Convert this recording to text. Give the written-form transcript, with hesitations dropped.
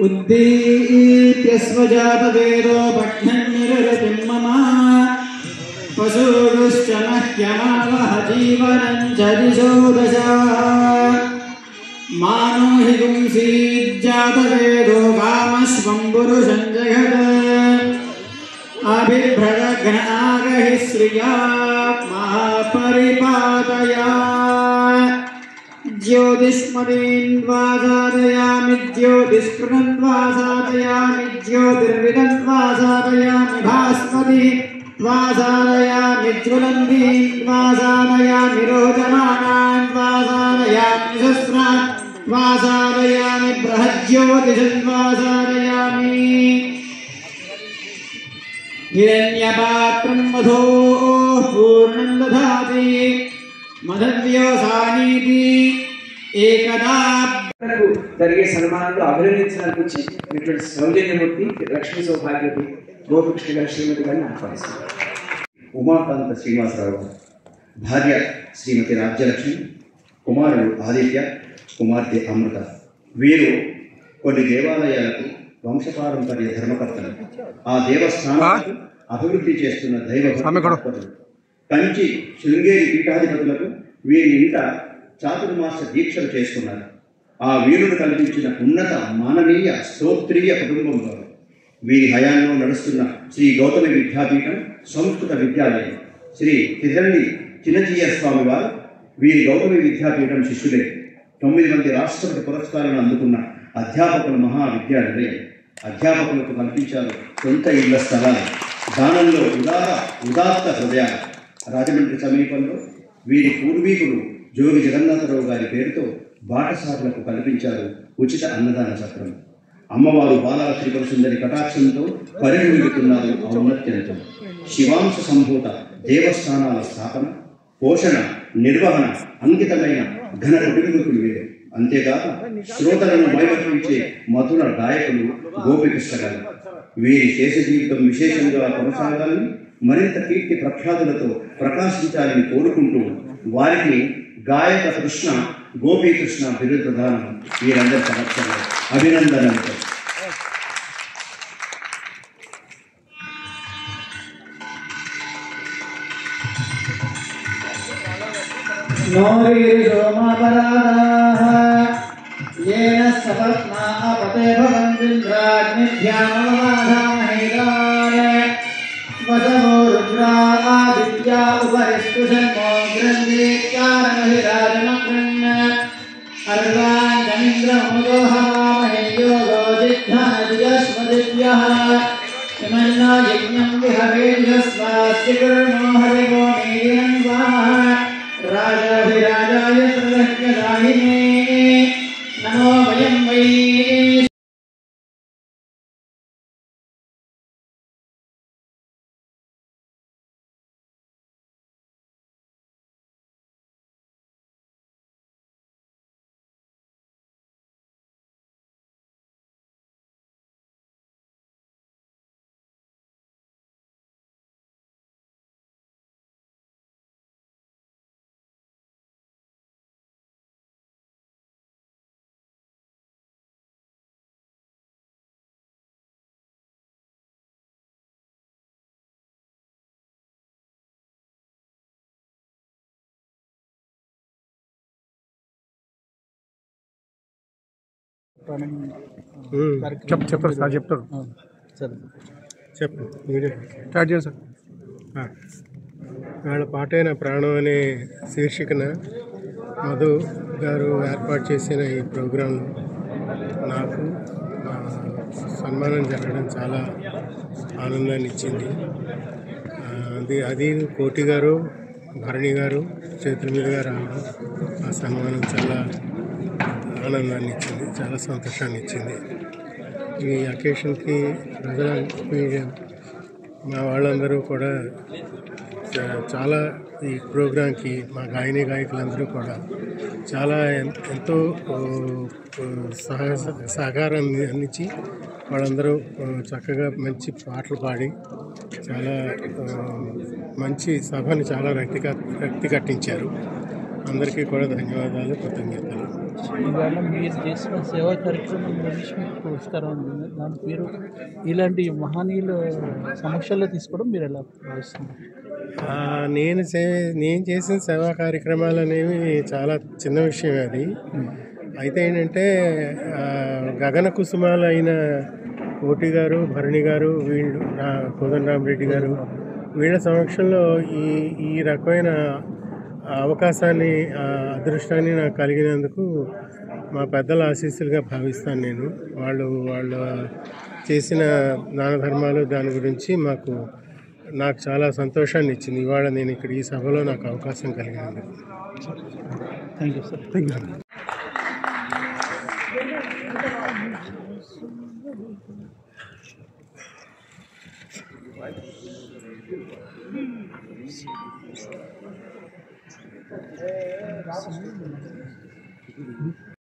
उद्दीप्यस्वजातवेदो भग्नन्निरतिं मम पशुश्च मह्यमावह जीवनं च दिशो दश मानो हि पुंसीज्जातवेदो कामश्वं पुरुषं जगत् अभिभ्रदघ्न आगहि श्रिया महापरिपातया ज्योतिष्मदीन्वा साधयामि ज्योतिष्कृतन्वा साधयामि ज्योतिर्विदन्वा साधयामि भास्मति त्वा साधयामि ज्वलन्तीन्वा साधयामि रोचमानान्वा साधयामि शस्त्रान् त्वा साधयामि बृहज्योतिषन्वा साधयामि हिरण्यपात्रं मधोः पूर्णं दधाति మదవ్యోసానీతి ఏకదా జరిగే సన్మానంలో అభినందించడానికి వచ్చినటువంటి సౌజన్యమూర్తి లక్ష్మీ సౌభాగ్యవతి గోపికృష్ణ గారి శ్రీమతి గారిని ఆహ్వానిస్తున్నారు. ఉమాకాంత శ్రీనివాసరావు భార్య శ్రీమతి రాజ్యలక్ష్మి, కుమారుడు ఆదిత్య, కుమార్తె అమృత. వీరు కొన్ని దేవాలయాలకు వంశపారంపర్య ధర్మకర్తలు. ఆ దేవస్థానాలకు అభివృద్ధి చేస్తున్న దైవ కంచి శృంగేరి పీఠాధిపతులకు వీరి ఇంట చాతుర్మాస దీక్షలు చేసుకున్నారు. ఆ వీరుడు కల్పించిన ఉన్నత మానవీయ స్తోత్రీయ కుటుంబం వారు. వీరి హయాంలో నడుస్తున్న శ్రీ గౌతమి విద్యాపీఠం సంస్కృత విద్యాలయం శ్రీ తిరండి చిన్నజీయ స్వామి వారు వీరి గౌతమి విద్యాపీఠం శిష్యులే. 9 మంది రాష్ట్రపతి పురస్కారాలను అందుకున్న అధ్యాపకుల మహావిద్యాలయం. అధ్యాపకులకు కల్పించారు సొంత ఇళ్ల స్థలాలు, దానంలో ఉదాత్త హృదయాలు. రాజమండ్రి సమీపంలో వీరి పూర్వీకుడు జోగి జగన్నాథరావు గారి పేరుతో బాటసారులకు కల్పించారు ఉచిత అన్నదాన చక్రం. అమ్మవారు బాలాల త్రిపుర సుందరి కటాక్షంతో పరిణమిస్తున్నారు ఔన్నత్యంతో. శివాంశ సంభూత దేవస్థానాల స్థాపన, పోషణ, నిర్వహణ అంకితమైన ఘన కుటుంబీకులు వీరు. అంతేకాక శ్రోతలను మైమర్పించే మధుర గాయకులు గోపికృష్ణ గారు. వీరి శేష జీవితం విశేషంగా కొనసాగాలని, మరింత కీర్తి ప్రఖ్యాతులతో ప్రకాశించాలని కోరుకుంటూ వారికి గాయక కృష్ణ, గోపీకృష్ణ బిరుదు ప్రదానం వీరందరి సమక్షంలో అభినందనలతో. येन सपत्ना अपते भवन्तिन्द्राग्निभ्यामवाधामहेदाय वसवो रुद्रा आदित्या उपरिष्पुषन्मो ग्रन्थेत्यारमहिराजमग्रन् अर्वाञ्जमिन्द्रमुदो हवामहे योगो जिह्नादिजस्वदिभ्यः इमन्नो यज्ञं विहवेजस्वास्य कर्मो हरिवो मेदिनं स्वाहा राजाधिराजाय सर्वज्ञदायिने नमो वयं वै చెప్పారు సార్, చెప్తారు. చెప్పు, స్టార్ట్ చేయండి సార్. వాళ్ళ పాటైన ప్రాణం అనే శీర్షికన మధు గారు ఏర్పాటు చేసిన ఈ ప్రోగ్రాంలో నాకు సన్మానం జరగడం చాలా ఆనందాన్ని ఇచ్చింది. అది కోటి గారు, భరణి గారు చేతుల మీదుగా రావడం ఆ సన్మానం చాలా ఆనందాన్ని ఇచ్చింది, చాలా సంతోషాన్ని ఇచ్చింది. ఈ అకేషన్కి మా వాళ్ళందరూ కూడా చాలా ఈ ప్రోగ్రాంకి మా గాయకులందరూ కూడా చాలా ఎంతో సహకారాన్ని అందించి వాళ్ళందరూ చక్కగా మంచి పాటలు పాడి చాలా మంచి సభని చాలా రక్తి కట్టించారు. అందరికీ కూడా ధన్యవాదాలు, కృతజ్ఞతలు. ఇవాళ మీరు చేసిన సేవా కార్యక్రమం గురించి మీకు పురస్కారం ఉంది. దాని పేరు ఇలాంటి మహనీయుల సమక్షంలో తీసుకోవడం మీరు ఎలా భావిస్తున్నారు? నేను చేసిన సేవా కార్యక్రమాలు అనేవి చాలా చిన్న విషయం అది. అయితే ఏంటంటే గగన కుసుమాలు అయిన కోటి గారు, భరణి గారు, వీళ్ళు కోదండరామరెడ్డి గారు, వీళ్ళ సమక్షంలో ఈ రకమైన అవకాశాన్ని, అదృష్టాన్ని నాకు కలిగినందుకు మా పెద్దల ఆశీస్సులుగా భావిస్తాను నేను. వాళ్ళు చేసిన దాన ధర్మాలు దాని గురించి నాకు చాలా సంతోషాన్ని ఇచ్చింది ఇవాళ నేను ఇక్కడ ఈ సభలో నాకు అవకాశం కలిగినందుకు. Thank you sir. Thank you.